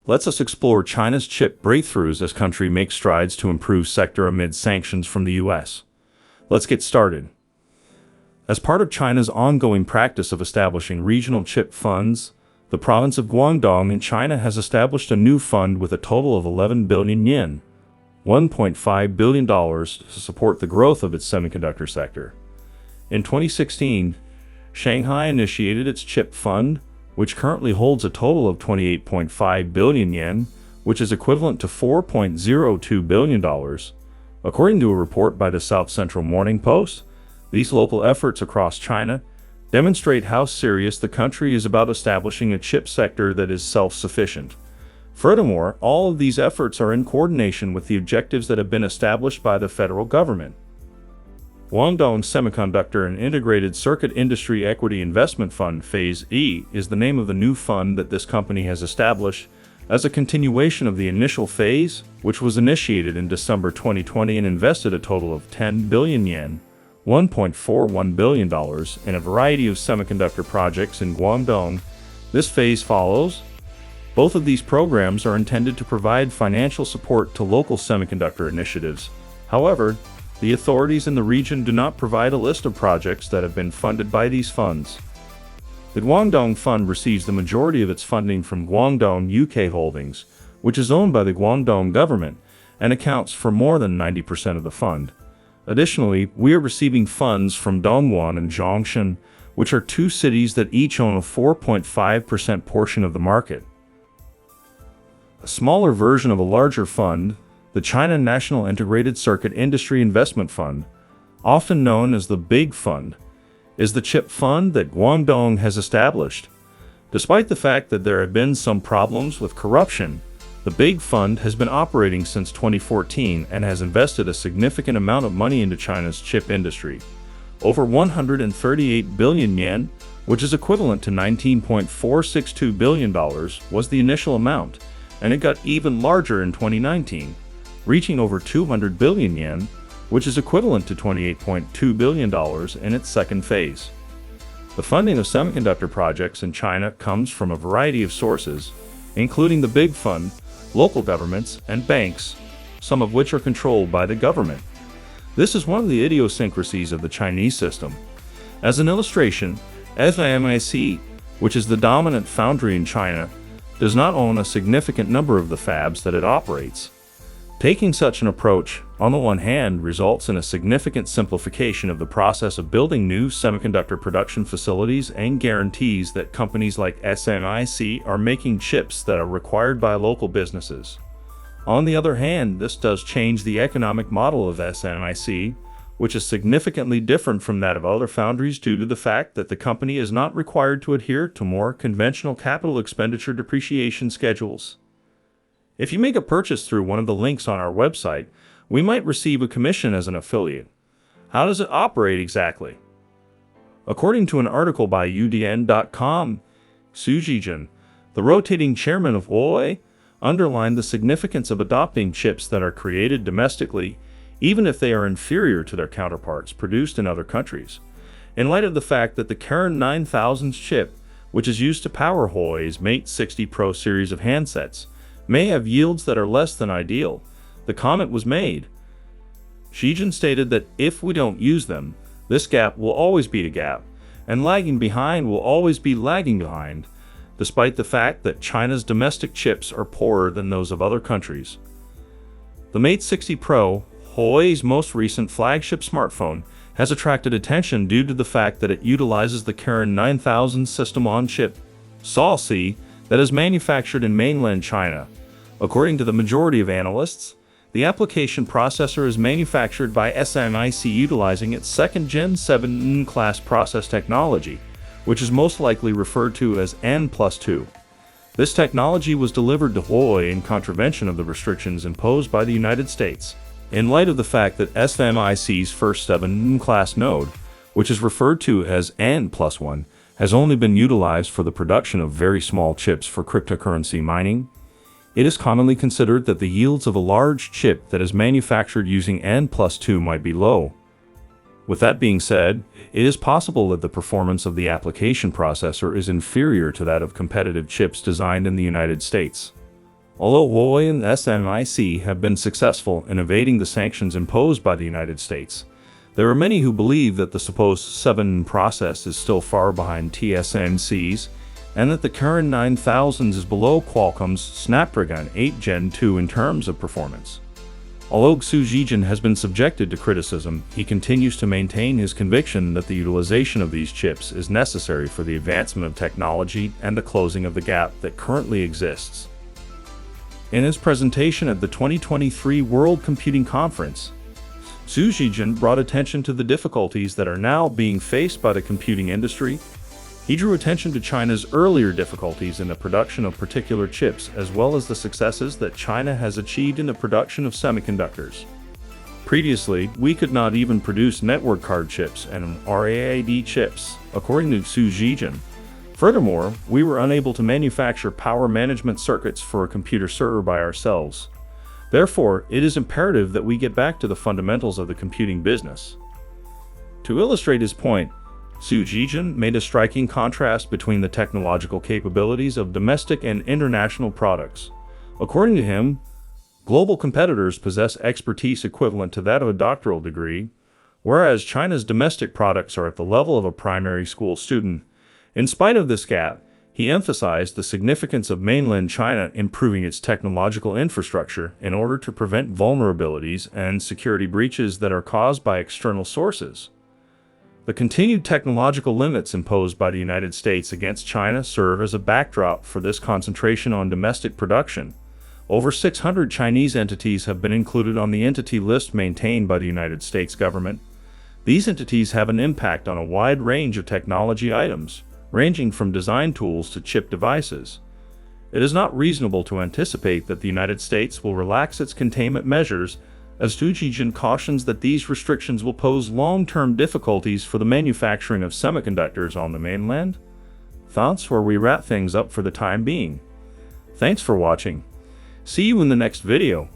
Let us explore China's chip breakthroughs as country makes strides to improve sector amid sanctions from the US. Let's get started. As part of China's ongoing practice of establishing regional chip funds, the province of Guangdong in China has established a new fund with a total of 11 billion yen, $1.5 billion, to support the growth of its semiconductor sector. In 2016, Shanghai initiated its chip fund, which currently holds a total of 28.5 billion yen, which is equivalent to $4.02 billion. According to a report by the South Central Morning Post, these local efforts across China demonstrate how serious the country is about establishing a chip sector that is self-sufficient. Furthermore, all of these efforts are in coordination with the objectives that have been established by the federal government. Guangdong Semiconductor and Integrated Circuit Industry Equity Investment Fund Phase E is the name of the new fund that this company has established as a continuation of the initial phase, which was initiated in December 2020 and invested a total of 10 billion yen, $1.41 billion, in a variety of semiconductor projects in Guangdong. This phase follows. Both of these programs are intended to provide financial support to local semiconductor initiatives. However, the authorities in the region do not provide a list of projects that have been funded by these funds. The Guangdong Fund receives the majority of its funding from Guangdong UK Holdings, which is owned by the Guangdong government and accounts for more than 90% of the fund. Additionally, we are receiving funds from Dongguan and Zhongshan, which are two cities that each own a 4.5% portion of the market. A smaller version of a larger fund, the China National Integrated Circuit Industry Investment Fund, often known as the Big Fund, is the chip fund that Guangdong has established. Despite the fact that there have been some problems with corruption, the Big Fund has been operating since 2014 and has invested a significant amount of money into China's chip industry. Over 138 billion yen, which is equivalent to $19.462 billion, was the initial amount, and it got even larger in 2019. Reaching over 200 billion yen, which is equivalent to $28.2 billion in its second phase. The funding of semiconductor projects in China comes from a variety of sources, including the Big Fund, local governments, and banks, some of which are controlled by the government. This is one of the idiosyncrasies of the Chinese system. As an illustration, SMIC, which is the dominant foundry in China, does not own a significant number of the fabs that it operates. Taking such an approach, on the one hand, results in a significant simplification of the process of building new semiconductor production facilities and guarantees that companies like SMIC are making chips that are required by local businesses. On the other hand, this does change the economic model of SMIC, which is significantly different from that of other foundries due to the fact that the company is not required to adhere to more conventional capital expenditure depreciation schedules. If you make a purchase through one of the links on our website, we might receive a commission as an affiliate. How does it operate exactly? According to an article by udn.com, Su Zhijun, the rotating chairman of Huawei, underlined the significance of adopting chips that are created domestically, even if they are inferior to their counterparts produced in other countries. In light of the fact that the Kirin 9000 chip, which is used to power Huawei's Mate 60 Pro series of handsets, may have yields that are less than ideal, the comment was made. Zhijun stated that if we don't use them, this gap will always be a gap, and lagging behind will always be lagging behind, despite the fact that China's domestic chips are poorer than those of other countries. The Mate 60 Pro, Huawei's most recent flagship smartphone, has attracted attention due to the fact that it utilizes the Kirin 9000 system-on-chip SoC that is manufactured in mainland China. According to the majority of analysts, the application processor is manufactured by SMIC utilizing its second Gen 7 class process technology, which is most likely referred to as N+2. This technology was delivered to Huawei in contravention of the restrictions imposed by the United States. In light of the fact that SMIC's first 7 class node, which is referred to as N+1, has only been utilized for the production of very small chips for cryptocurrency mining, it is commonly considered that the yields of a large chip that is manufactured using N+2 might be low. With that being said, it is possible that the performance of the application processor is inferior to that of competitive chips designed in the United States. Although Huawei and SMIC have been successful in evading the sanctions imposed by the United States, there are many who believe that the supposed 7 process is still far behind TSMC's, and that the current 9000 is below Qualcomm's Snapdragon 8 Gen 2 in terms of performance. Although Xu Zhejian has been subjected to criticism, he continues to maintain his conviction that the utilization of these chips is necessary for the advancement of technology and the closing of the gap that currently exists. In his presentation at the 2023 World Computing Conference, Xu Zhejian brought attention to the difficulties that are now being faced by the computing industry. He drew attention to China's earlier difficulties in the production of particular chips, as well as the successes that China has achieved in the production of semiconductors. Previously, we could not even produce network card chips and RAID chips, according to Xu Zhejian. Furthermore, we were unable to manufacture power management circuits for a computer server by ourselves. Therefore, it is imperative that we get back to the fundamentals of the computing business. To illustrate his point, Xu Zhejian made a striking contrast between the technological capabilities of domestic and international products. According to him, global competitors possess expertise equivalent to that of a doctoral degree, whereas China's domestic products are at the level of a primary school student. In spite of this gap, he emphasized the significance of mainland China improving its technological infrastructure in order to prevent vulnerabilities and security breaches that are caused by external sources. The continued technological limits imposed by the United States against China serve as a backdrop for this concentration on domestic production. Over 600 Chinese entities have been included on the entity list maintained by the United States government. These entities have an impact on a wide range of technology items, ranging from design tools to chip devices. It is not reasonable to anticipate that the United States will relax its containment measures, as Xu Zhejian cautions that these restrictions will pose long-term difficulties for the manufacturing of semiconductors on the mainland. That's where we wrap things up for the time being. Thanks for watching. See you in the next video.